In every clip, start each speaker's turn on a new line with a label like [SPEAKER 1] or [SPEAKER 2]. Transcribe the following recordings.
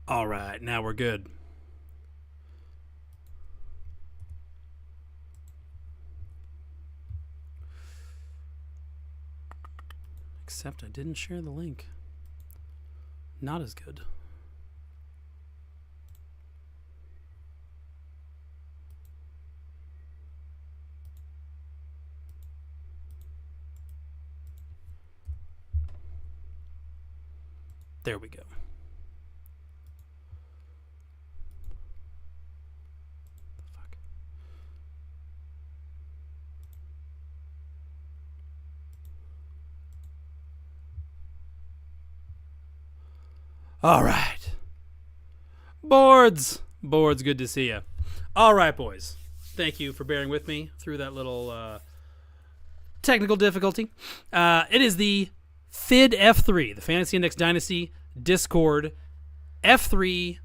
[SPEAKER 1] All right, now we're good. Except I didn't share the link. Not as good. There we go. All right. Boards, good to see you. All right, boys. Thank you for bearing with me through that little technical difficulty. It is the FIDD-F3, the Fantasy Index Dynasty Discord F3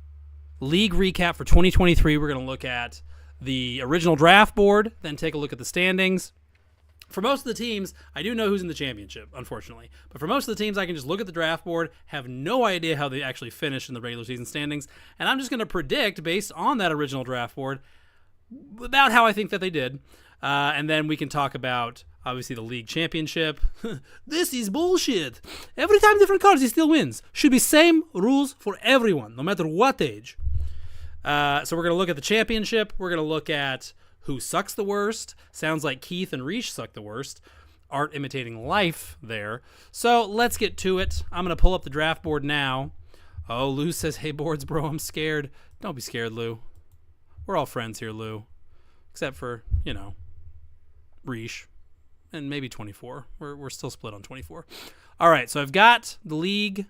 [SPEAKER 1] League Recap for 2023. We're going to look at the original draft board, then take a look at the standings. For most of the teams, I do know who's in the championship, unfortunately. But for most of the teams, I can just look at the draft board, have no idea how they actually finish in the regular season standings, and I'm just going to predict, based on that original draft board, about how I think that they did. And then we can talk about, obviously, the league championship. This is bullshit. Every time different cards, he still wins. Should be same rules for everyone, no matter what age. So we're going to look at the championship. We're going to look at who sucks the worst. Sounds like Keith and Rish suck the worst. Art imitating life there. So let's get to it. I'm going to pull up the draft board now. Oh, Lou says, hey, boards, bro, I'm scared. Don't be scared, Lou. We're all friends here, Lou. Except for, Rish. And maybe 24. We're still split on 24. All right, so I've got the league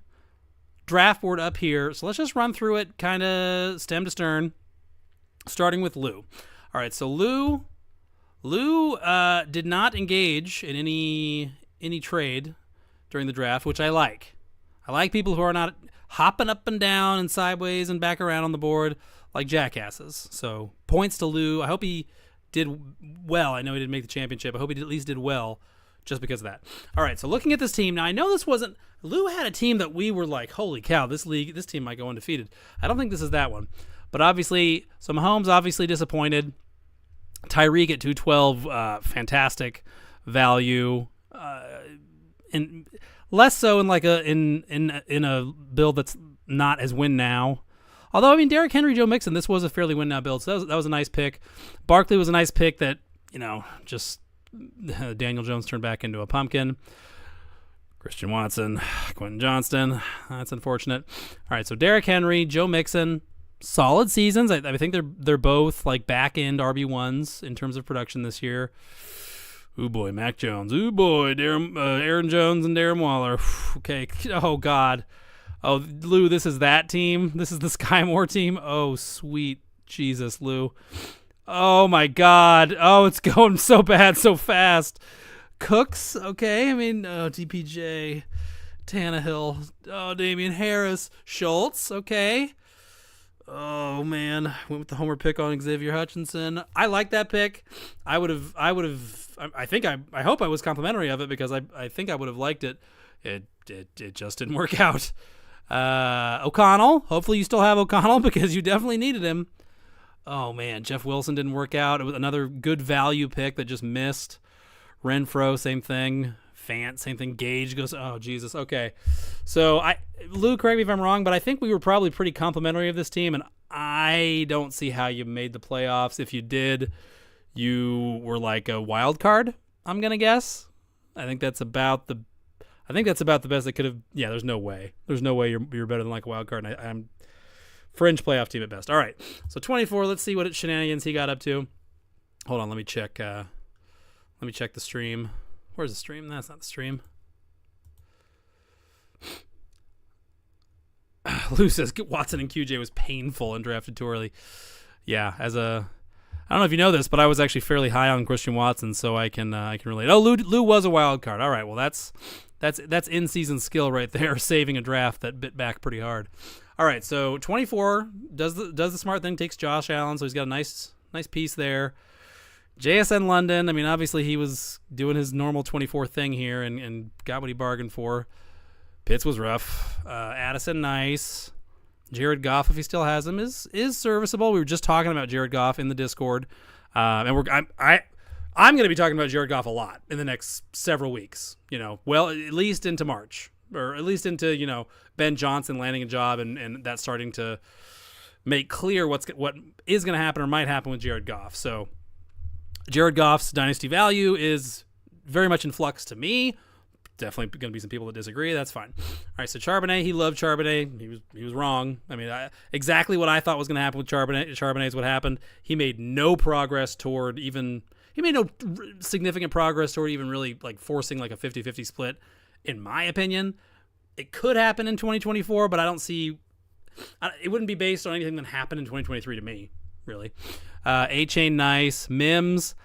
[SPEAKER 1] draft board up here. So let's just run through it kind of stem to stern, starting with Lou. All right, so Lou did not engage in any trade during the draft, which I like. I like people who are not hopping up and down and sideways and back around on the board like jackasses. So points to Lou. I hope he did well. I know he didn't make the championship. I hope he at least did well just because of that. All right, so looking at this team. Now, I know this wasn't – Lou had a team that we were like, holy cow, this team might go undefeated. I don't think this is that one. But obviously, so Mahomes obviously disappointed. Tyreek at 212, fantastic value, and less so in like in a build that's not as win now. Although I mean, Derrick Henry, Joe Mixon, this was a fairly win now build, so that was a nice pick. Barkley was a nice pick that just Daniel Jones turned back into a pumpkin. Christian Watson, Quentin Johnston, that's unfortunate. All right, so Derrick Henry, Joe Mixon. Solid seasons. I think they're both like back end RB1s in terms of production this year. Ooh boy, Mac Jones. Ooh boy, Aaron Jones and Darren Waller. Okay. Oh God. Oh Lou, this is that team. This is the Sky Moore team. Oh sweet Jesus, Lou. Oh my God. Oh, it's going so bad so fast. Cooks. Okay. I mean, DPJ, Tannehill. Oh, Damian Harris, Schultz. Okay. Oh man, went with the homer pick on Xavier Hutchinson. I like that pick. I hope I was complimentary of it because I think I would have liked it. It just didn't work out. O'Connell. Hopefully you still have O'Connell because you definitely needed him. Oh man, Jeff Wilson didn't work out. It was another good value pick that just missed. Renfro, same thing. Fant, same thing. Gage goes, oh, Jesus. Okay. So, Lou, correct me if I'm wrong, but I think we were probably pretty complimentary of this team, and I don't see how you made the playoffs. If you did, you were like a wild card, I'm going to guess. I think that's about the best it could have. Yeah, there's no way. There's no way you're better than like a wild card, and I'm fringe playoff team at best. All right. So, 24, let's see what shenanigans he got up to. Hold on, let me check the stream. Where's the stream? That's not the stream. Lou says Watson and QJ was painful and drafted too early. Yeah, I don't know if you know this, but I was actually fairly high on Christian Watson, so I can relate. Oh, Lou was a wild card. All right, well that's in season skill right there, saving a draft that bit back pretty hard. All right, so 24 does the smart thing, takes Josh Allen, so he's got a nice piece there. JSN London, I mean, obviously he was doing his normal 24 thing here and got what he bargained for. Pitts was rough. Addison, nice. Jared Goff, if he still has him, is serviceable. We were just talking about Jared Goff in the Discord, and I'm going to be talking about Jared Goff a lot in the next several weeks. Well, at least into March, or at least into Ben Johnson landing a job, and that's starting to make clear what is going to happen or might happen with Jared Goff. So Jared Goff's dynasty value is very much in flux to me. Definitely going to be some people that disagree. That's fine. All right, so Charbonnet, he loved Charbonnet. He was wrong. I mean, exactly what I thought was going to happen with Charbonnet is what happened. He made no progress toward even – he made no significant progress toward even really like forcing like a 50-50 split, in my opinion. It could happen in 2024, but I don't see – it wouldn't be based on anything that happened in 2023 to me, really. A-Chain, nice. Mims –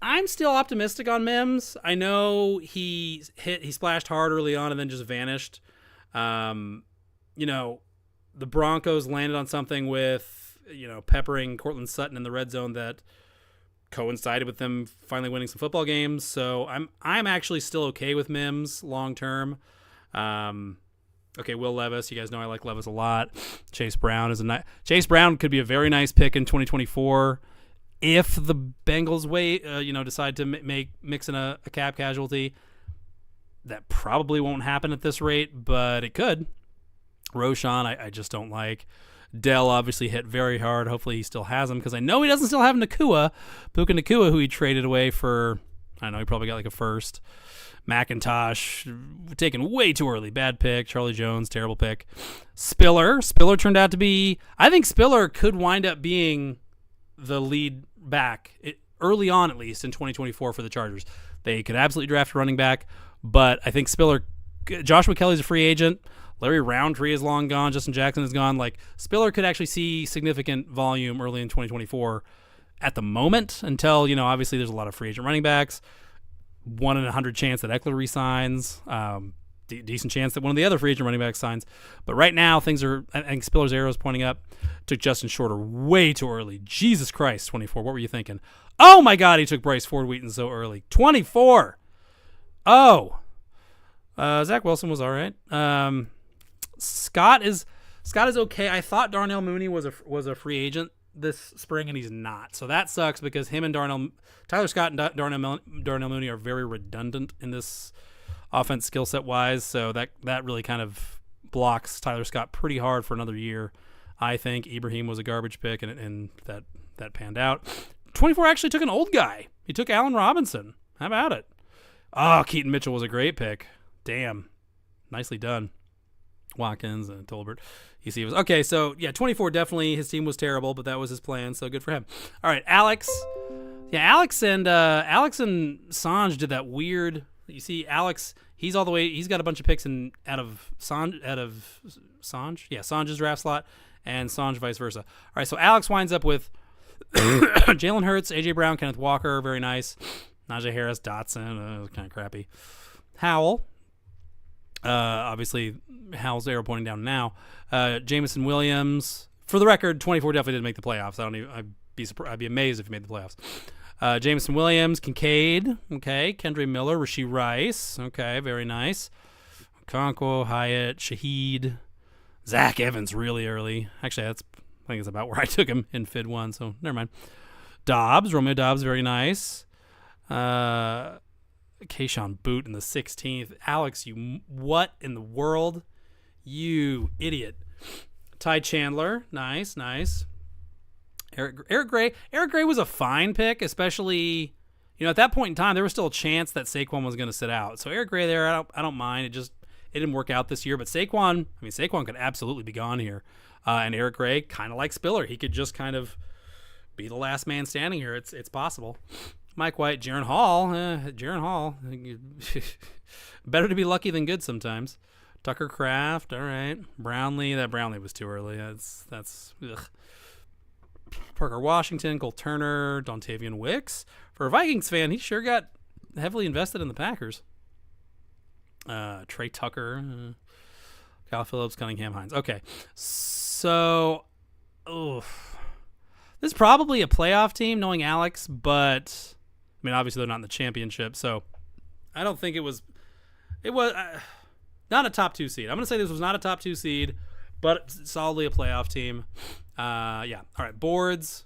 [SPEAKER 1] I'm still optimistic on Mims. I know he splashed hard early on and then just vanished. The Broncos landed on something with, peppering Cortland Sutton in the red zone that coincided with them finally winning some football games. So I'm actually still okay with Mims long term. Okay, Will Levis. You guys know I like Levis a lot. Chase Brown Chase Brown could be a very nice pick in 2024. If the Bengals decide to mix in a cap casualty, that probably won't happen at this rate, but it could. Roshan, I just don't like. Dell obviously hit very hard. Hopefully he still has him because I know he doesn't still have Puka Nacua, who he traded away for, I don't know, he probably got like a first. McIntosh, taken way too early. Bad pick. Charlie Jones, terrible pick. Spiller turned out to be, I think Spiller could wind up being the lead back early on, at least in 2024 for the Chargers. They could absolutely draft a running back, but I think Joshua Kelly's a free agent. Larry Roundtree is long gone. Justin Jackson is gone. Like, Spiller could actually see significant volume early in 2024 at the moment until, obviously there's a lot of free agent running backs. 1 in 100 chance that Eckler resigns. Decent chance that one of the other free agent running backs signs. But right now, I think Spiller's arrow is pointing up. Took Justin Shorter way too early. Jesus Christ, 24. What were you thinking? Oh, my God, he took Bryce Ford Wheaton so early. 24. Oh. Zach Wilson was all right. Scott is okay. I thought Darnell Mooney was a free agent this spring, and he's not. So that sucks because him and Tyler Scott and Darnell Mooney are very redundant in this offense skill set wise, so that really kind of blocks Tyler Scott pretty hard for another year. I think Ibrahim was a garbage pick, and that panned out. 24 actually took an old guy. He took Allen Robinson. How about it? Oh, Keaton Mitchell was a great pick. Damn, nicely done. Watkins and Tolbert. You see, it was okay. So yeah, 24 definitely. His team was terrible, but that was his plan. So good for him. All right, Alex. Yeah, Alex and Sanj did that weird. You see, Alex, he's all the way. He's got a bunch of picks out of Sanj. Yeah, Sanj's draft slot, and Sanj vice versa. All right, so Alex winds up with Jalen Hurts, AJ Brown, Kenneth Walker, very nice. Najee Harris, Dotson, kind of crappy. Howell, obviously Howell's arrow pointing down now. Jameson Williams. For the record, 24 definitely didn't make the playoffs. I'd be amazed if he made the playoffs. Jameson Williams, Kincaid, okay, Kendre Miller, Rashee Rice, okay, very nice. Okonkwo, Hyatt, Shaheed, Zach Evans really early. Actually, I think it's about where I took him in FIDD-1, so never mind. Romeo Dobbs, very nice. Keyshawn Boot in the 16th. Alex, what in the world? You idiot. Ty Chandler, nice. Eric Gray was a fine pick, especially, at that point in time, there was still a chance that Saquon was going to sit out. So Eric Gray there, I don't mind. It didn't work out this year, but Saquon could absolutely be gone here. And Eric Gray, kind of like Spiller, he could just kind of be the last man standing here. It's possible. Mike White, Jaron Hall. Better to be lucky than good sometimes. Tucker Kraft, all right. Brownlee was too early. That's ugh. Parker Washington, Cole Turner, Dontavian Wicks. For a Vikings fan, he sure got heavily invested in the Packers. Trey Tucker, Kyle Phillips, Cunningham Hines. Okay, so this is probably a playoff team, knowing Alex, but obviously they're not in the championship, so I don't think it was not a top 2 seed. I'm going to say this was not a top 2 seed. but solidly a playoff team. Yeah. All right. Boards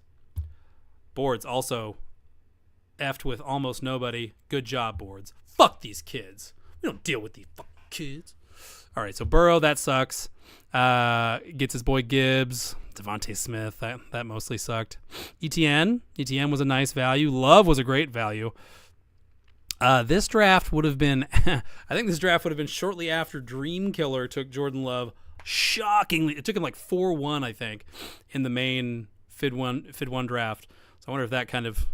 [SPEAKER 1] also effed with almost nobody. Good job, Boards. Fuck these kids. We don't deal with these fucking kids. All right. So Burrow, that sucks. Gets his boy Gibbs. Devontae Smith, that mostly sucked. ETN was a nice value. Love was a great value. This draft would have been, I think this draft would have been shortly after Dream Killer took Jordan Love. Shockingly, it took him like 4-1, I think, in the main FID-1 draft. So I wonder if that kind of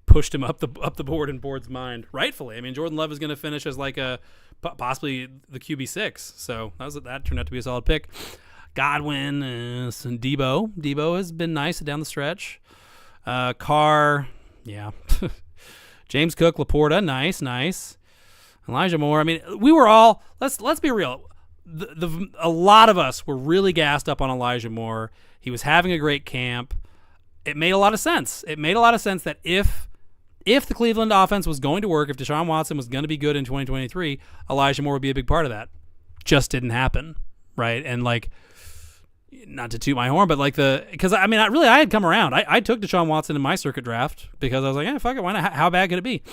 [SPEAKER 1] pushed him up the board in Board's mind. Rightfully, I mean, Jordan Love is going to finish as like possibly the QB6. So that turned out to be a solid pick. Godwin and Debo. Debo has been nice down the stretch. Carr, yeah. James Cook, Laporta, nice. Elijah Moore. I mean, we were all, let's be real. A lot of us were really gassed up on Elijah Moore. He was having a great camp. It made a lot of sense. That if the Cleveland offense was going to work, if Deshaun Watson was going to be good in 2023, Elijah Moore would be a big part of that. Just didn't happen, right? And like, not to toot my horn, but like because I mean, I had come around. I took Deshaun Watson in my circuit draft because I was like, fuck it, why not? How bad could it be?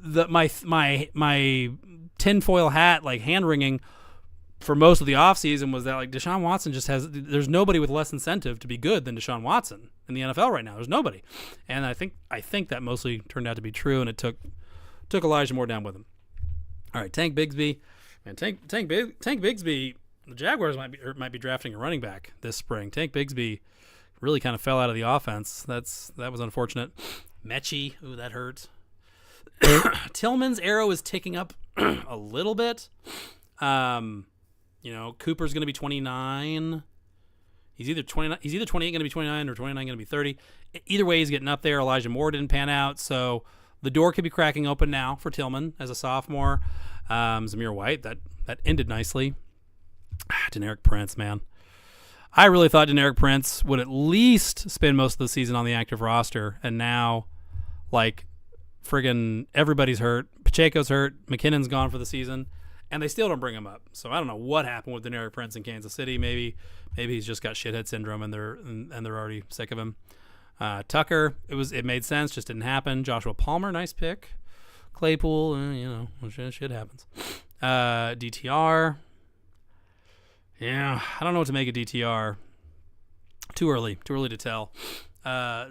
[SPEAKER 1] My tinfoil hat, like hand wringing for most of the offseason was that like Deshaun Watson there's nobody with less incentive to be good than Deshaun Watson in the NFL right now. There's nobody. And I think that mostly turned out to be true, and it took Elijah Moore down with him. All right, Tank Bigsby. Man, Tank Bigsby, the Jaguars might be drafting a running back this spring. Tank Bigsby really kind of fell out of the offense. That was unfortunate. Mechie, ooh, that hurts. Tillman's arrow is ticking up a little bit. Cooper's going to be 29. He's either 28 going to be 29 or 29 going to be 30. Either way, he's getting up there. Elijah Moore didn't pan out, so the door could be cracking open now for Tillman as a sophomore. Zamir White, that ended nicely. Deneric Prince, man. I really thought Deneric Prince would at least spend most of the season on the active roster, and now, like, friggin' everybody's hurt. Pacheco's hurt. McKinnon's gone for the season, and they still don't bring him up. So I don't know what happened with Deneric Prince in Kansas City. Maybe he's just got shithead syndrome, and they're already sick of him. Tucker, it made sense, just didn't happen. Joshua Palmer, nice pick. Claypool, shit happens. DTR. Yeah, I don't know what to make of DTR. Too early to tell.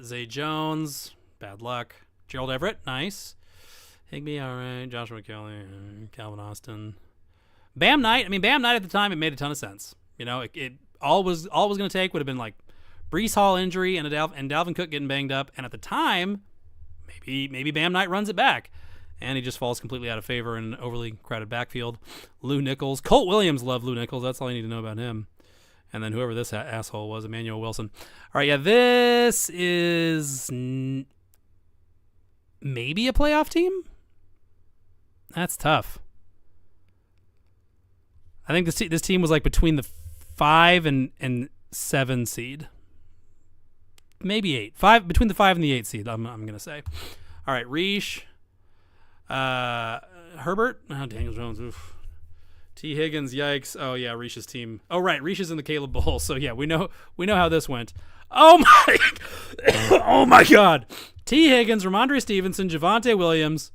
[SPEAKER 1] Zay Jones, bad luck. Gerald Everett, nice. Higbee, all right. Joshua Kelly, Calvin Austin. Bam Knight at the time, it made a ton of sense. It all was going to take would have been like Breece Hall injury and Dalvin Cook getting banged up, and at the time, maybe Bam Knight runs it back. And he just falls completely out of favor in an overly crowded backfield. Lou Nichols. Colt Williams loved Lou Nichols. That's all you need to know about him. And then whoever this asshole was, Emmanuel Wilson. All right, yeah, this is maybe a playoff team? That's tough. I think this team was like between the 5 and 7 seed. Maybe 8. Between the 5 and the 8 seed, I'm going to say. All right, Rish. Herbert, Daniel Jones, oof. T. Higgins, yikes. Oh yeah, Rish's team. Oh right, Rish is in the Caleb Bowl. So yeah, we know how this went. Oh my God. T. Higgins, Ramondre Stevenson, Javonte Williams,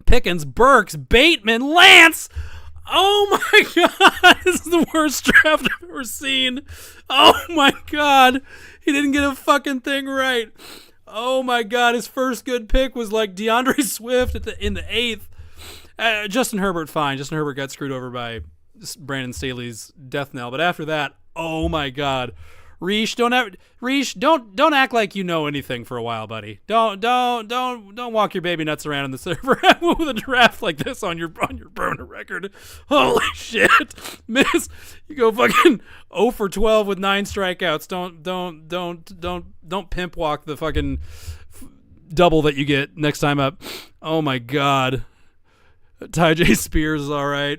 [SPEAKER 1] Pickens, Burks, Bateman, Lance. Oh my God, this is the worst draft I've ever seen. Oh my God, he didn't get a fucking thing right. Oh my God, his first good pick was like DeAndre Swift in the 8th. Justin Herbert, fine. Justin Herbert got screwed over by Brandon Staley's death knell. But after that, oh my God, Rish, don't act like you know anything for a while, buddy. Don't walk your baby nuts around in the server with a draft like this on your burner record. Holy shit, miss! You go fucking 0 for 12 with 9 strikeouts. Don't pimp walk the fucking double that you get next time up. Oh my God, Tyjae Spears is all right.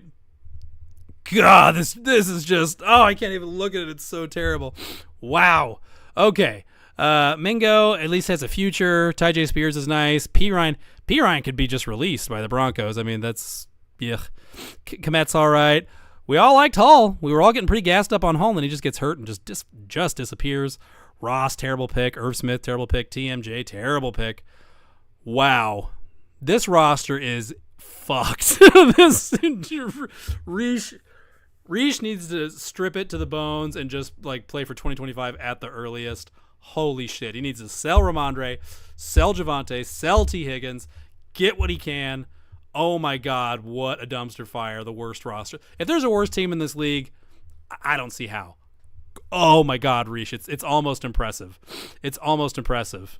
[SPEAKER 1] God, this is just, I can't even look at it. It's so terrible. Wow. Okay. Mingo at least has a future. Tyjae Spears is nice. P. Ryan could be just released by the Broncos. I mean, that's, yeah. Komet's all right. we all liked Hull. We were all getting pretty gassed up on Hull, and then he just gets hurt and just disappears. Ross, terrible pick. Irv Smith, terrible pick. TMJ, terrible pick. Wow. This roster is fucked. Rish needs to strip it to the bones and just like play for 2025 at the earliest. Holy shit. He needs to sell Ramondre, sell Javonte, sell T. Higgins, get what he can. Oh my God, what a dumpster fire. The worst roster. If there's a worse team in this league, I don't see how. Oh my God, Rish, it's almost impressive. It's almost impressive.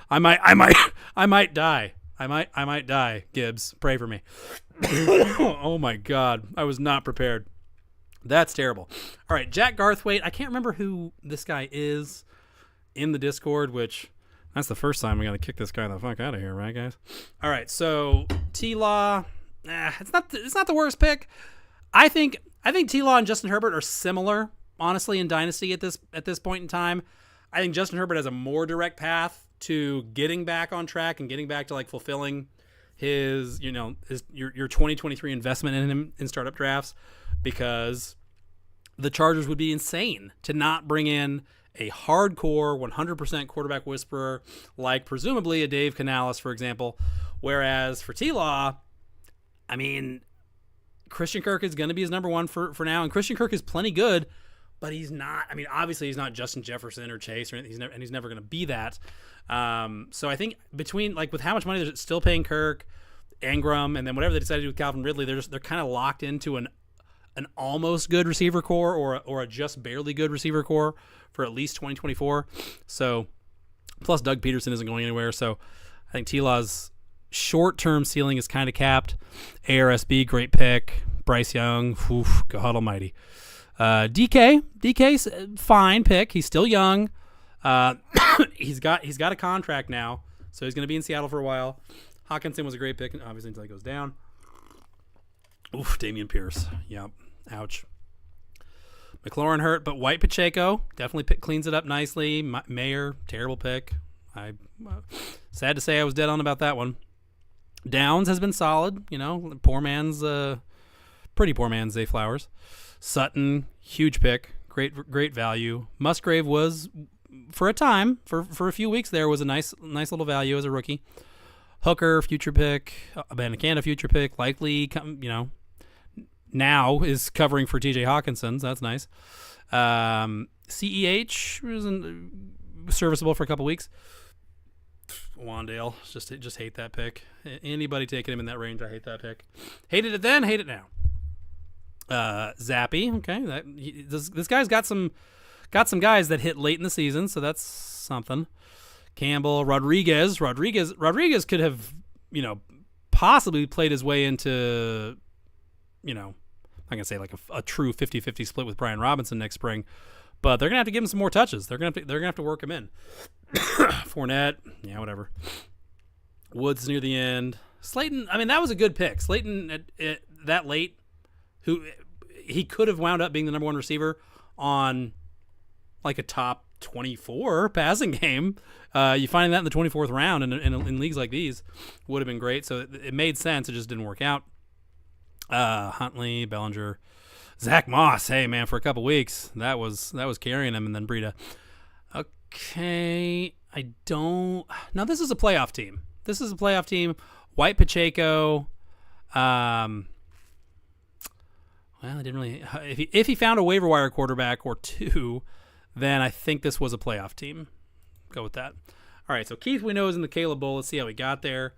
[SPEAKER 1] I might die. I might die. Gibbs, pray for me. Oh my God, I was not prepared. That's terrible. All right, Jack Garthwaite. I can't remember who this guy is in the Discord, which that's the first time I'm gonna kick this guy the fuck out of here, right, guys? All right, so T-Law, it's not the worst pick. I think T-Law and Justin Herbert are similar, honestly, in Dynasty at this point in time. I think Justin Herbert has a more direct path to getting back on track and getting back to like fulfilling his your 2023 investment in him in startup drafts, because the Chargers would be insane to not bring in a hardcore 100% quarterback whisperer like presumably a Dave Canales, for example. Whereas for T-Law, I mean, Christian Kirk is going to be his number one for now, and Christian Kirk is plenty good, but he's not. I mean, obviously he's not Justin Jefferson or Chase, or he's never going to be that. So I think between like with how much money they're still paying Kirk, Ingram, and then whatever they decide to do with Calvin Ridley, they're kind of locked into an almost good receiver core or a just barely good receiver core for at least 2024. So plus Doug Peterson isn't going anywhere. So I think T-Law's short-term ceiling is kind of capped. ARSB, great pick. Bryce Young, God almighty. DK's fine pick. He's still young. He's got a contract now, so he's going to be in Seattle for a while. Hawkinson was a great pick, obviously, until he goes down. Oof, Damian Pierce. Yep. Ouch. McLaurin hurt, but White Pacheco definitely cleans it up nicely. Mayer, terrible pick. Sad to say I was dead on about that one. Downs has been solid. Pretty poor man's Zay Flowers. Sutton, huge pick. Great value. Musgrave was, for a time, for a few weeks there, was a nice little value as a rookie. Hooker, future pick. Abanikanda, future pick. Likely, now is covering for TJ Hawkinson, so that's nice. CEH was serviceable for a couple weeks. Wandale, just hate that pick. Anybody taking him in that range, I hate that pick. Hated it then, hate it now. Zappy, okay. This guy's got some guys that hit late in the season, so that's something. Campbell, Rodriguez could have, possibly played his way into, I'm going to say like a true 50-50 split with Brian Robinson next spring, but they're going to have to give him some more touches. They're going to have to work him in. Fournette, yeah, whatever. Woods near the end. Slayton, I mean, that was a good pick. Slayton at that late, who he could have wound up being the number one receiver on like a top 24 passing game. You find that in the 24th round in leagues like these would have been great. So it made sense. It just didn't work out. Huntley, Bellinger, Zach Moss. Hey man, for a couple weeks that was carrying him, and then Breida. Okay, now this is a playoff team. White Pacheco. Well, I didn't really. If he found a waiver wire quarterback or two, then I think this was a playoff team. Go with that. All right, so Keith we know is in the Caleb Bowl. Let's see how he got there.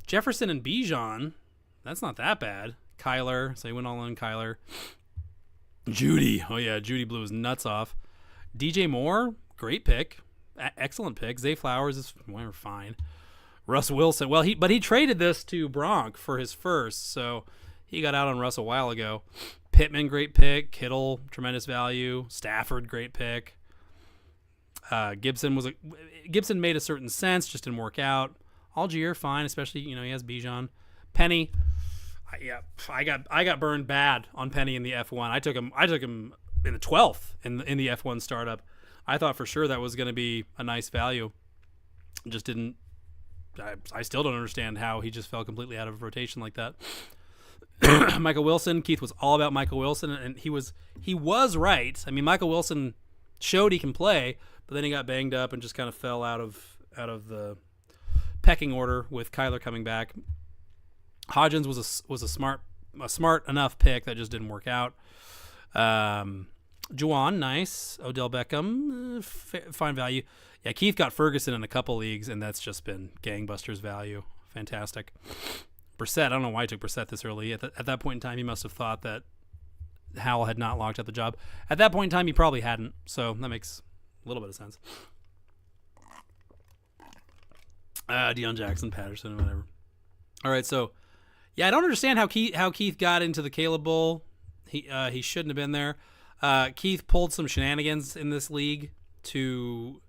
[SPEAKER 1] Jefferson and Bijan. That's not that bad. Kyler. So he went all in Kyler. Judy. Oh, yeah. Judy blew his nuts off. DJ Moore. Great pick. Excellent pick. Zay Flowers is fine. Russ Wilson. Well, he traded this to Bronk for his first, so he got out on Russ a while ago. Pittman, great pick. Kittle, tremendous value. Stafford, great pick. Gibson made a certain sense, just didn't work out. Algier, fine, especially he has Bijan. Penny, I got burned bad on Penny in the F1. I took him in the 12th in the F1 startup. I thought for sure that was going to be a nice value. Just didn't. I still don't understand how he just fell completely out of rotation like that. Michael Wilson. Keith was all about Michael Wilson, and he was right. I mean, Michael Wilson showed he can play, but then he got banged up and just kind of fell out of the pecking order with Kyler coming back. Hodgins was a smart enough pick that just didn't work out. Juwan, nice. Odell Beckham, fine value. Yeah, Keith got Ferguson in a couple leagues, and that's just been gangbusters value. Fantastic. Brissett, I don't know why he took Brissett this early. At that point in time, he must have thought that Howell had not locked up the job. At that point in time, he probably hadn't, so that makes a little bit of sense. Deion Jackson, Patterson, whatever. All right, so yeah, I don't understand how Keith got into the Caleb Bowl. He shouldn't have been there. Keith pulled some shenanigans in this league to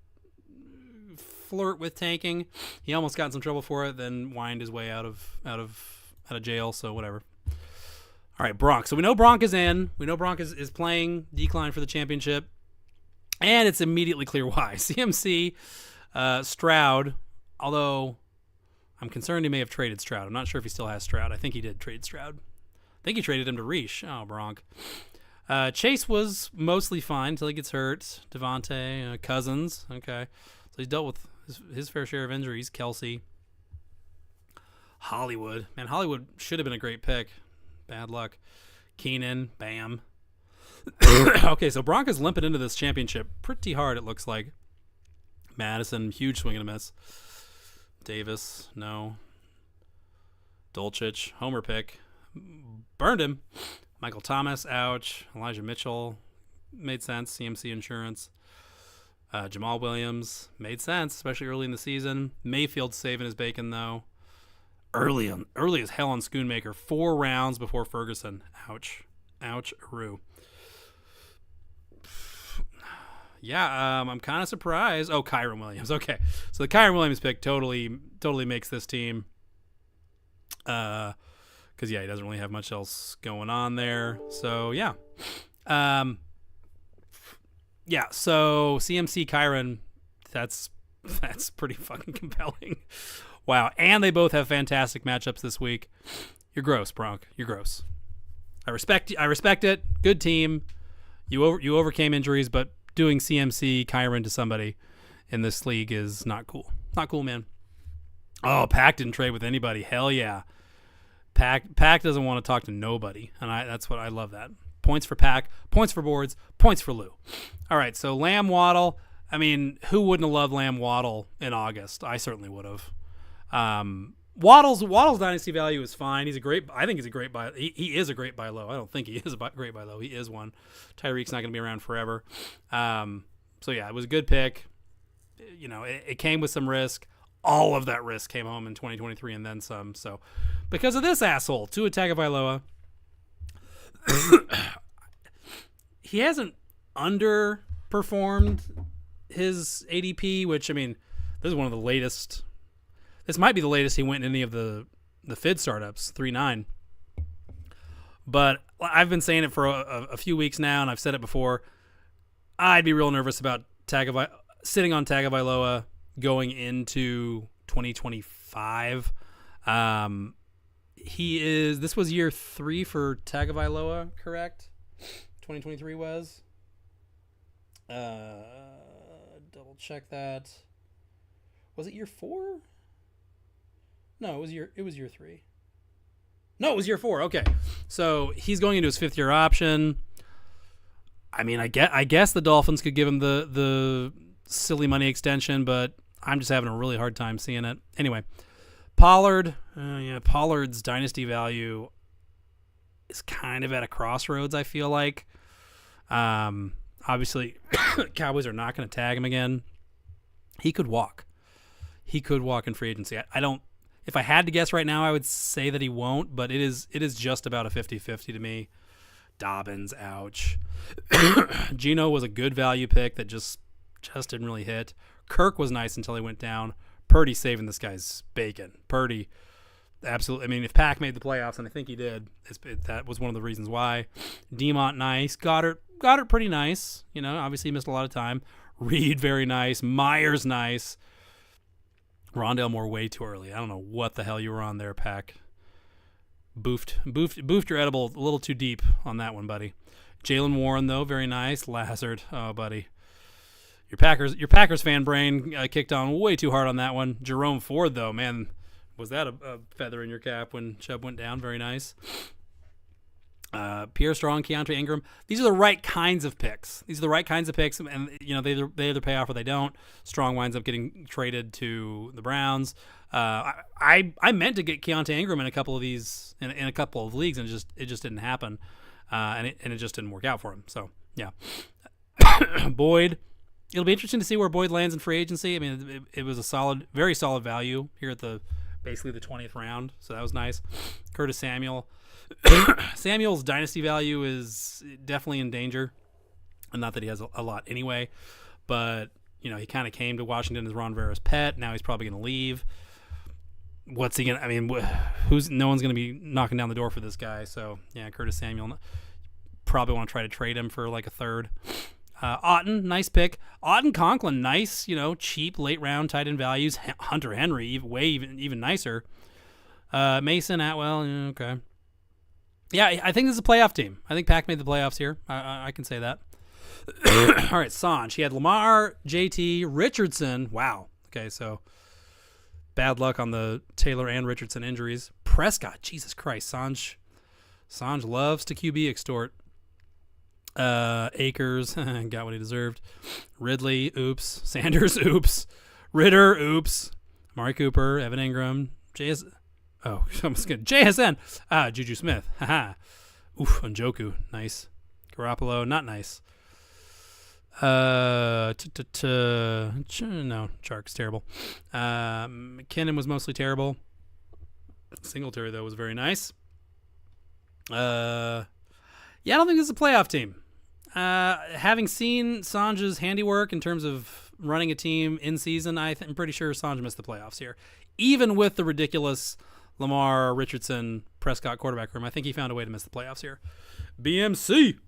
[SPEAKER 1] flirt with tanking. He almost got in some trouble for it, then whined his way out of jail. So whatever. All right, Bronx. So we know Bronx is in. We know Bronx is playing DeCline for the championship, and it's immediately clear why. CMC, Stroud. Although I'm concerned he may have traded Stroud. I'm not sure if he still has Stroud. I think he did trade Stroud. I think he traded him to Rish. Oh, Bronx. Chase was mostly fine until he gets hurt. Devontae, Cousins. Okay. So he's dealt with his fair share of injuries. Kelsey. Hollywood. Man, Hollywood should have been a great pick. Bad luck. Keenan. Bam. Okay, so Broncos limping into this championship pretty hard, it looks like. Madison, huge swing and a miss. Davis, no. Dolchich, homer pick. Burned him. Michael Thomas, ouch. Elijah Mitchell, made sense. CMC Insurance. Jamal Williams, made sense, especially early in the season. Mayfield's saving his bacon, though. Early as hell on Schoonmaker. 4 rounds before Ferguson. Ouch. Ouch-aroo. Yeah, I'm kind of surprised. Oh, Kyron Williams. Okay. So the Kyron Williams pick totally makes this team. Because, yeah, he doesn't really have much else going on there. So, yeah. Yeah, so CMC Kyron, that's pretty fucking compelling. Wow. And they both have fantastic matchups this week. You're gross, Bronk. You're gross. I respect it. Good team. You overcame injuries, but doing CMC Kyron to somebody in this league is not cool. Not cool, man. Oh, Pack didn't trade with anybody. Hell yeah. Pack doesn't want to talk to nobody, and that's what I love that. Points for Pack, points for boards, points for Lou. All right, so Lamb Waddle. I mean, who wouldn't have loved Lamb Waddle in August? I certainly would have. Waddle's dynasty value is fine. I think he's a great buy. He is a great buy low. I don't think he is a great buy low. He is one. Tyreek's not going to be around forever. So yeah, it was a good pick. You know, it came with some risk. All of that risk came home in 2023 and then some. So because of this asshole, Tua Tagovailoa, he hasn't underperformed his ADP, which, I mean, this is one of the latest. This might be the latest he went in any of the FIDD startups, 3.9. But I've been saying it for a few weeks now, and I've said it before. I'd be real nervous about sitting on Tagovailoa going into 2025. This was year 3 for Tagovailoa, correct? 2023 was. Double check that. Was it year 4? No, it was year 3. No, it was year 4. Okay. So he's going into his 5th year option. I mean, I guess the Dolphins could give him the silly money extension, but I'm just having a really hard time seeing it. Anyway, Pollard's dynasty value is kind of at a crossroads, I feel like. Obviously, Cowboys are not going to tag him again. He could walk. He could walk in free agency. I don't. If I had to guess right now, I would say that he won't, but it is just about a 50-50 to me. Dobbins, ouch. Geno was a good value pick that just didn't really hit. Kirk was nice until he went down. Purdy saving this guy's bacon. Purdy, absolutely. I mean, if Pack made the playoffs, and I think he did, that was one of the reasons why. Demont, nice. Goddard pretty nice. You know, obviously he missed a lot of time. Reed, very nice. Myers, nice. Rondale Moore way too early. I don't know what the hell you were on there, Pack. Boofed your edible a little too deep on that one, buddy. Jalen Warren, though, very nice. Lazard, oh, buddy. Your Packers fan brain kicked on way too hard on that one. Jerome Ford, though, man, was that a feather in your cap when Chubb went down? Very nice. Pierre Strong, Keontae Ingram. These are the right kinds of picks. And they either pay off or they don't. Strong winds up getting traded to the Browns. I meant to get Keontae Ingram in a couple of these in a couple of leagues, and it just didn't happen, and it just didn't work out for him. So yeah, Boyd. It'll be interesting to see where Boyd lands in free agency. I mean, it was a very solid value here at basically the 20th round, so that was nice. Curtis Samuel. Samuel's dynasty value is definitely in danger, and not that he has a lot anyway, but he kind of came to Washington as Ron Rivera's pet. Now he's probably going to leave. What's he gonna? I mean, no one's going to be knocking down the door for this guy. So yeah, Curtis Samuel, probably want to try to trade him for like a third. Otton, nice pick. Otton Conklin, nice, cheap late round tight end values. Hunter Henry, even nicer. Mason Atwell, okay. Yeah, I think this is a playoff team. I think Pack made the playoffs here. I can say that. All right, Sanj. He had Lamar, JT, Richardson. Wow. Okay, so bad luck on the Taylor and Richardson injuries. Prescott, Jesus Christ. Sanj loves to QB extort. Akers, got what he deserved. Ridley, oops. Sanders, oops. Ritter, oops. Amari Cooper, Evan Ingram, JSN. Juju Smith. Haha. Oof, Njoku. Nice. Garoppolo, not nice. No, Chark's terrible. McKinnon was mostly terrible. Singletary, though, was very nice. I don't think this is a playoff team. Having seen Sanj's handiwork in terms of running a team in season, I'm pretty sure Sanj missed the playoffs here. Even with the ridiculous Lamar, Richardson, Prescott quarterback room, I think he found a way to miss the playoffs here. BMC.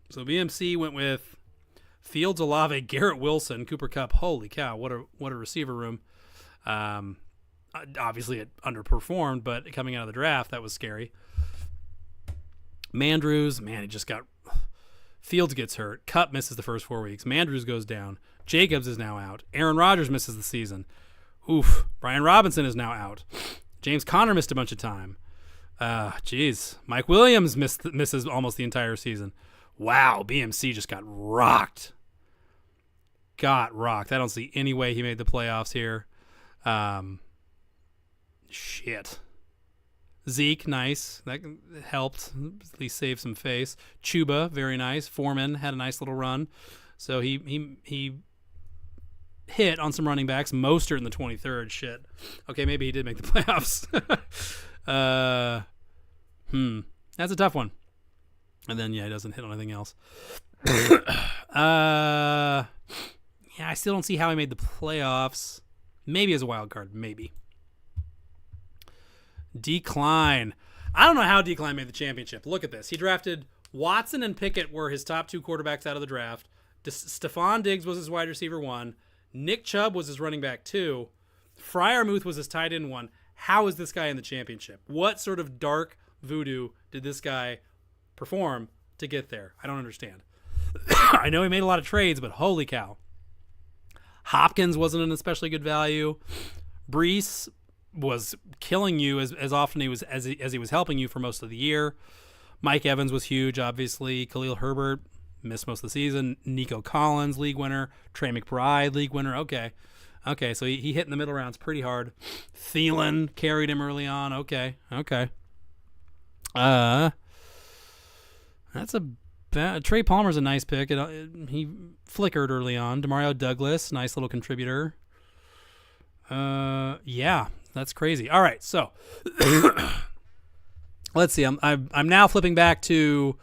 [SPEAKER 1] So BMC went with Fields, Olave, Garrett Wilson, Cooper Kupp. Holy cow, what a receiver room. Obviously it underperformed, but coming out of the draft, that was scary. Mandrews, man, he just got... Fields gets hurt. Kupp misses the first 4 weeks. Mandrews goes down. Jacobs is now out. Aaron Rodgers misses the season. Oof. Brian Robinson is now out. James Conner missed a bunch of time. Mike Williams misses almost the entire season. Wow, BMC just got rocked. I don't see any way he made the playoffs here. Shit. Zeke, nice. That helped at least save some face. Chuba, very nice. Foreman had a nice little run. So he hit on some running backs. Mostert in the 23rd. Shit. Okay, maybe he did make the playoffs. That's a tough one. And then, he doesn't hit on anything else. I still don't see how he made the playoffs. Maybe as a wild card. Maybe. DeCline. I don't know how DeCline made the championship. Look at this. He drafted Watson and Pickett were his top two quarterbacks out of the draft. Stephon Diggs was his wide receiver 1. Nick Chubb was his running back 2. Freiermuth was his tight end 1. How is this guy in the championship? What sort of dark voodoo did this guy perform to get there? I don't understand. I know he made a lot of trades, but holy cow. Hopkins wasn't an especially good value. Brees was killing you as often as he was helping you for most of the year. Mike Evans was huge, obviously. Khalil Herbert missed most of the season. Nico Collins, league winner. Trey McBride, league winner. Okay, so he hit in the middle rounds pretty hard. Thielen carried him early on. Okay. That's a bad... Trey Palmer's a nice pick. He flickered early on. Demario Douglas, nice little contributor. That's crazy. All right, so let's see. I'm now flipping back to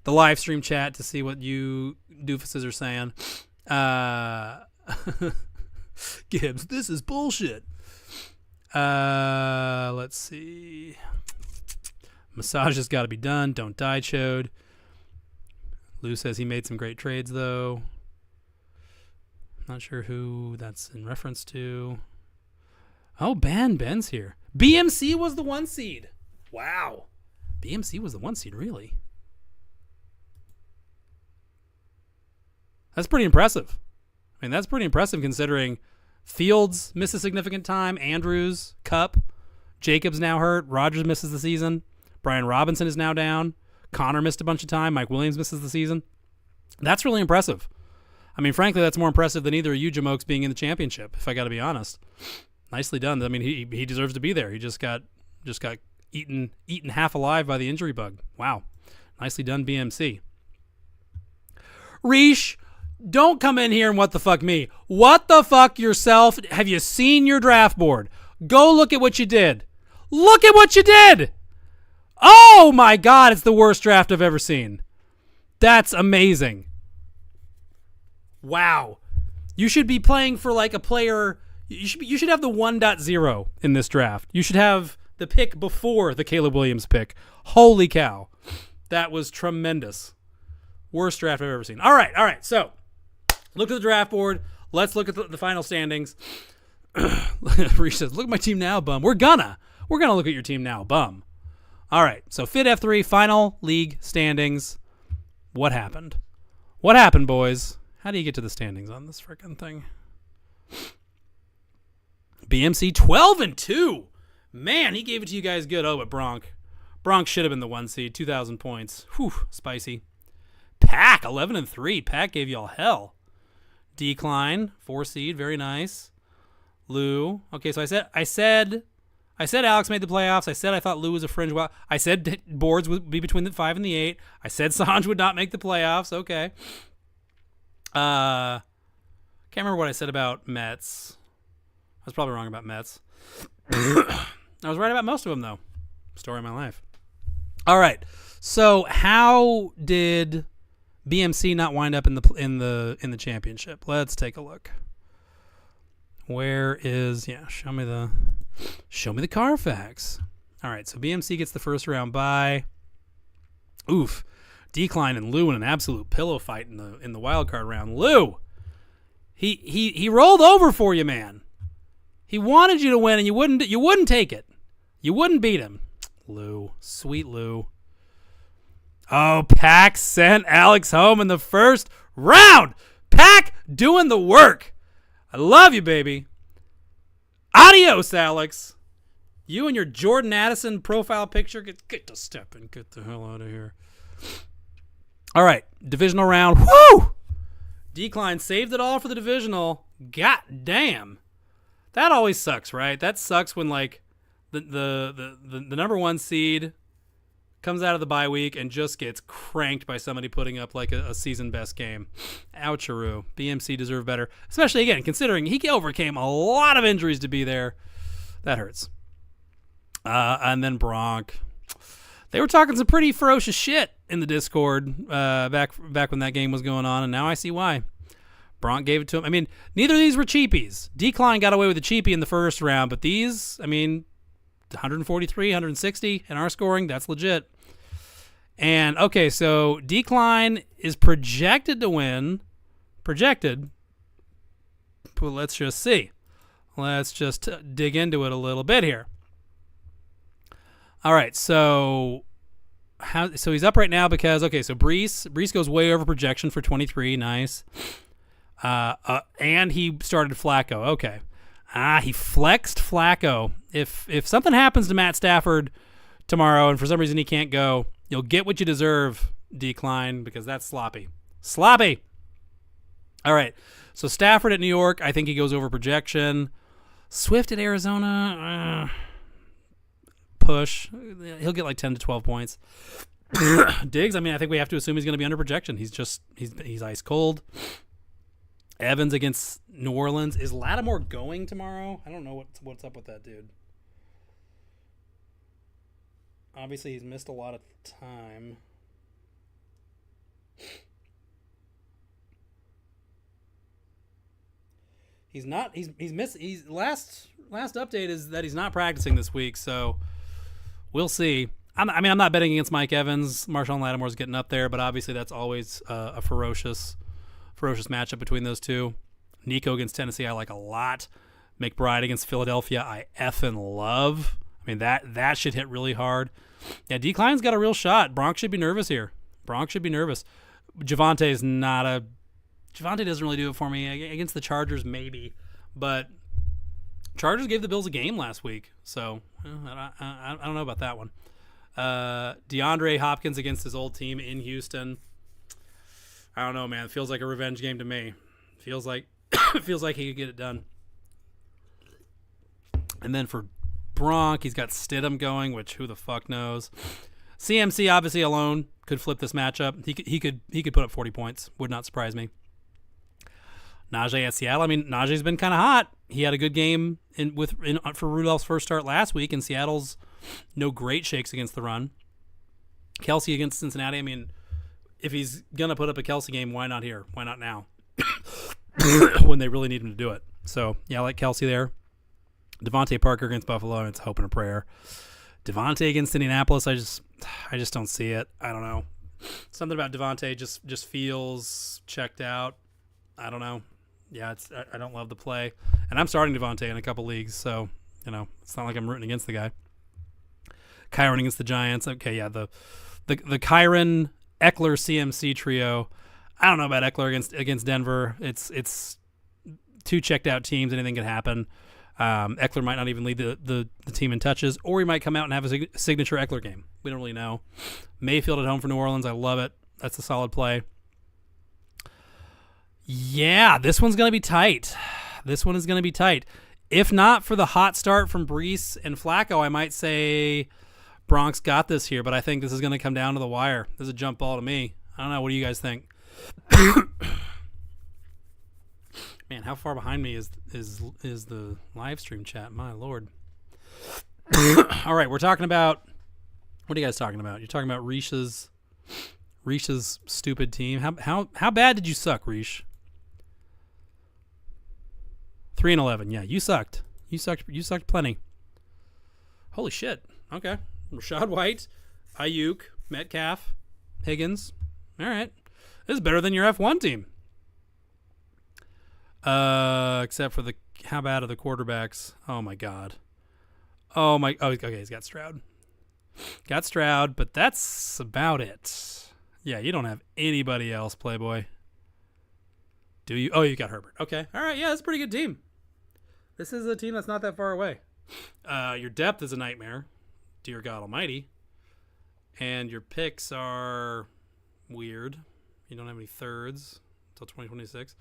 [SPEAKER 1] the live stream chat to see what you doofuses are saying. Gibbs, this is bullshit. Let's see. Massage has got to be done. Don't die, Chode. Lou says he made some great trades, though. Not sure who that's in reference to. Oh, Ben's here. BMC was the 1 seed. Wow. BMC was the 1 seed, really? That's pretty impressive. I mean, that's pretty impressive considering Fields misses significant time, Andrews, Kupp, Jacobs now hurt, Rodgers misses the season, Brian Robinson is now down, Connor missed a bunch of time, Mike Williams misses the season. That's really impressive. I mean, frankly, that's more impressive than either of you jamokes being in the championship, if I got to be honest. Nicely done. I mean, he deserves to be there. He just got eaten half alive by the injury bug. Wow. Nicely done, BMC. Rish, don't come in here and what the fuck me. What the fuck yourself? Have you seen your draft board? Go look at what you did. Look at what you did. Oh my God, it's the worst draft I've ever seen. That's amazing. Wow. You should be playing for like a player. You should have the 1.0 in this draft. You should have the pick before the Caleb Williams pick. Holy cow. That was tremendous. Worst draft I've ever seen. All right. So, look at the draft board. Let's look at the final standings. Rish says, look at my team now, bum. We're gonna look at your team now, bum. All right. So, FIDD-F3 final league standings. What happened? What happened, boys? How do you get to the standings on this freaking thing? BMC 12-2. Man, he gave it to you guys good. Oh, but Bronk should have been the 1 seed. 2,000 points. Whew, spicy. Pack 11-3. Pack gave y'all hell. DeCline 4 seed. Very nice. Lou. Okay, so I said Alex made the playoffs. I said I thought Lou was a fringe. Well, I said boards would be between the 5 and the 8. I said Sanj would not make the playoffs. Okay. Can't remember what I said about Mets. I was probably wrong about Mets. I was right about most of them, though. Story of my life. All right. So how did BMC not wind up in the championship? Let's take a look. Where is show me the Carfax. All right. So BMC gets the first round bye. Oof. DeCline and Lou in an absolute pillow fight in the wild card round. Lou, he rolled over for you, man. He wanted you to win, and you wouldn't take it. You wouldn't beat him. Lou, sweet Lou. Oh, Pack sent Alex home in the first round. Pack doing the work. I love you, baby. Adios, Alex. You and your Jordan Addison profile picture, get to step and get the hell out of here. All right, divisional round. Woo! DeCline saved it all for the divisional. God damn. That always sucks, right? That sucks when like the number 1 seed comes out of the bye week and just gets cranked by somebody putting up like a season best game. Oucharoo. BMC deserved better, especially again considering he overcame a lot of injuries to be there. That hurts. And then Bronk. They were talking some pretty ferocious shit in the Discord back when that game was going on, and now I see why. Bronk gave it to him. I mean, neither of these were cheapies. DeCline got away with a cheapie in the first round, but these, I mean, 143, 160 in our scoring, that's legit. And, okay, so DeCline is projected to win. Projected. But let's just see. Let's just dig into it a little bit here. All right, so he's up right now because, okay, so Brees goes way over projection for 23. Nice. And he started Flacco. Okay. He flexed Flacco. If something happens to Matt Stafford tomorrow and for some reason he can't go, you'll get what you deserve, DeCline, because that's sloppy. Sloppy! All right. So Stafford at New York, I think he goes over projection. Swift at Arizona, push. He'll get like 10 to 12 points. Diggs, I mean, I think we have to assume he's going to be under projection. He's ice cold. Evans against New Orleans. Is Lattimore going tomorrow? I don't know what's up with that dude. Obviously, he's missed a lot of time. He's not. He's missed. Last update is that he's not practicing this week. So we'll see. I'm not betting against Mike Evans. Marshawn Lattimore's getting up there, but obviously that's always a ferocious matchup between those two. Nico against Tennessee, I like a lot. McBride against Philadelphia, I effing love. I I mean, that should hit really hard. Yeah, DeCline's got a real shot. Bronx should be nervous here. Bronx should be nervous. Javonte doesn't really do it for me. Against the Chargers, maybe. But Chargers gave the Bills a game last week. So, I don't know about that one. DeAndre Hopkins against his old team in Houston. I don't know, man. It feels like a revenge game to me. Feels like he could get it done. And then for Bronk, he's got Stidham going, which who the fuck knows. CMC obviously alone could flip this matchup. He could put up 40 points. Would not surprise me. Najee at Seattle. I mean, Najee's been kind of hot. He had a good game for Rudolph's first start last week, and Seattle's no great shakes against the run. Kelsey against Cincinnati. I mean, if he's gonna put up a Kelsey game, why not here? Why not now? When they really need him to do it. So yeah, I like Kelsey there. Devontae Parker against Buffalo. It's hope and a prayer. Devontae against Indianapolis. I just don't see it. I don't know. Something about Devontae just feels checked out. I don't know. Yeah, I don't love the play, and I'm starting Devontae in a couple leagues, so it's not like I'm rooting against the guy. Kyron against the Giants. Okay, yeah, the Kyron Eckler CMC trio. I don't know about Eckler against Denver. It's two checked out teams. Anything can happen. Eckler might not even lead the team in touches, or he might come out and have a signature Eckler game. We don't really know. Mayfield at home for New Orleans. I love it. That's a solid play. Yeah, this one's going to be tight. This one is going to be tight. If not for the hot start from Brees and Flacco, I might say Bronx got this here, but I think this is going to come down to the wire. This is a jump ball to me. I don't know. What do you guys think? Man, how far behind me is the live stream chat? My Lord. All right, we're talking about – what are you guys talking about? You're talking about Rish's stupid team. How bad did you suck, Rish? 3-11. Yeah, you sucked. You sucked plenty. Holy shit. Okay. Rashad White, Ayuk, Metcalf, Higgins. All right. This is better than your F1 team. Except for how bad are the quarterbacks? Oh my God. Oh, okay, he's got Stroud. Got Stroud, but that's about it. Yeah, you don't have anybody else, Playboy. Do you? Oh, you got Herbert. Okay. All right, yeah, that's a pretty good team. This is a team that's not that far away. Your depth is a nightmare. Dear God Almighty. And your picks are weird. You don't have any thirds until 2026.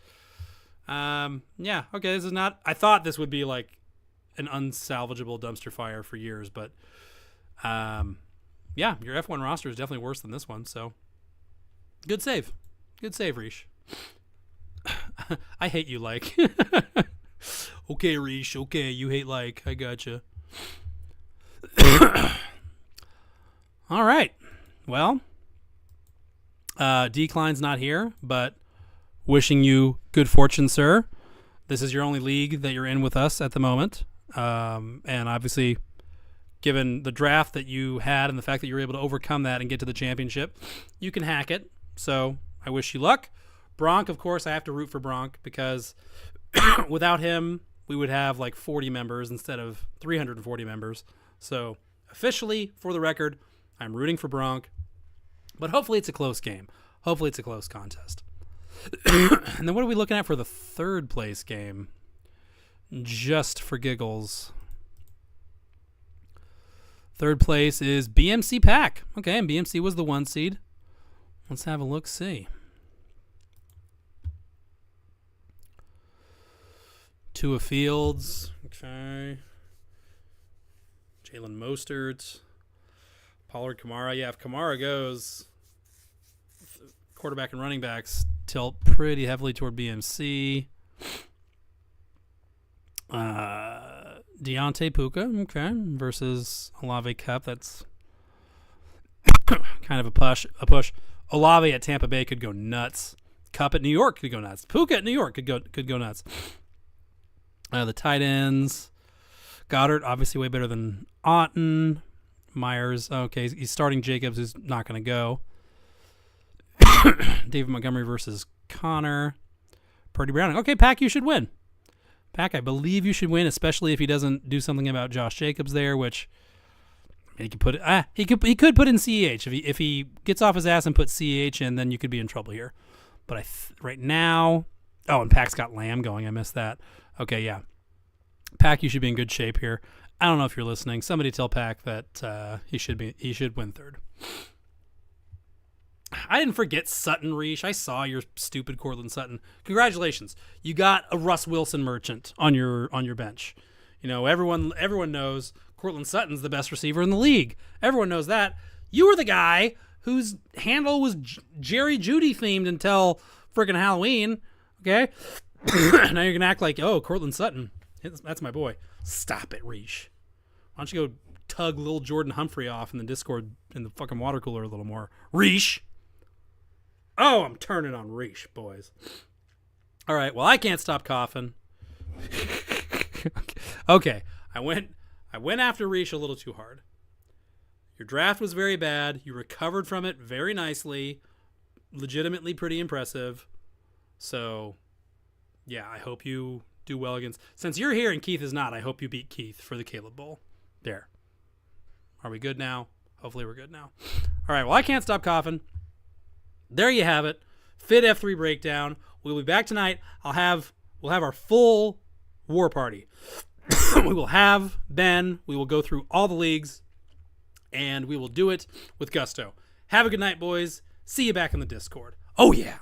[SPEAKER 1] Yeah, okay, this is not... I thought this would be like an unsalvageable dumpster fire for years, but yeah, your F1 roster is definitely worse than this one, so good save. Good save, Rish. I hate you, like. Okay, Rish, okay, you hate like. I gotcha. All right. Well, DeCline's not here, but wishing you good fortune, sir. This is your only league that you're in with us at the moment. And obviously, given the draft that you had and the fact that you were able to overcome that and get to the championship, you can hack it. So I wish you luck. Bronk, of course, I have to root for Bronk because without him, we would have like 40 members instead of 340 members. So officially, for the record, I'm rooting for Bronk. But hopefully it's a close game. Hopefully it's a close contest. And then what are we looking at for the third place game? Just for giggles. Third place is BMC Pack. Okay, and BMC was the 1 seed. Let's have a look-see. Tua Fields. Okay. Jalen Mostert. Pollard Kamara. Yeah, if Kamara goes, quarterback and running backs tilt pretty heavily toward BMC. Deontay Puka, okay, versus Olave Cup. That's kind of a push. Olave at Tampa Bay could go nuts. Cup at New York could go nuts. Puka at New York could go nuts. The tight ends. Goddard, obviously way better than Otton. Myers, okay, he's starting Jacobs, who's not going to go. David Montgomery versus Connor. Purdy Browning. Okay, Pack, you should win. Pack, I believe you should win, especially if he doesn't do something about Josh Jacobs there, which He could put it. He could put in CEH if he gets off his ass and puts CEH in, then you could be in trouble here. But right now, and Pac's got Lamb going. I missed that. Okay, yeah, Pac, you should be in good shape here. I don't know if you're listening. Somebody tell Pac that he should win third. I didn't forget Sutton, Rish. I saw your stupid Cortland Sutton. Congratulations, you got a Russ Wilson merchant on your bench. You know, everyone knows Cortland Sutton's the best receiver in the league. Everyone knows that. You were the guy whose handle was Jerry Jeudy themed until freaking Halloween. Okay, now you're gonna act like, oh, Cortland Sutton, that's my boy. Stop it, Rish. Why don't you go tug little Jordan Humphrey off in the Discord in the fucking water cooler a little more, Rish? Oh, I'm turning on Rish, boys. All right, well, I can't stop coughing. Okay, I went after Rish a little too hard. Your draft was very bad. You recovered from it very nicely. Legitimately pretty impressive. So, yeah, I hope you do well against... Since you're here and Keith is not, I hope you beat Keith for the Caleb Bowl. There. Are we good now? Hopefully we're good now. All right, well, I can't stop coughing. There you have it. FIDD-F3 breakdown. We'll be back tonight. We'll have our full war party. We will have Ben. We will go through all the leagues, and we will do it with gusto. Have a good night, boys. See you back in the Discord. Oh, yeah.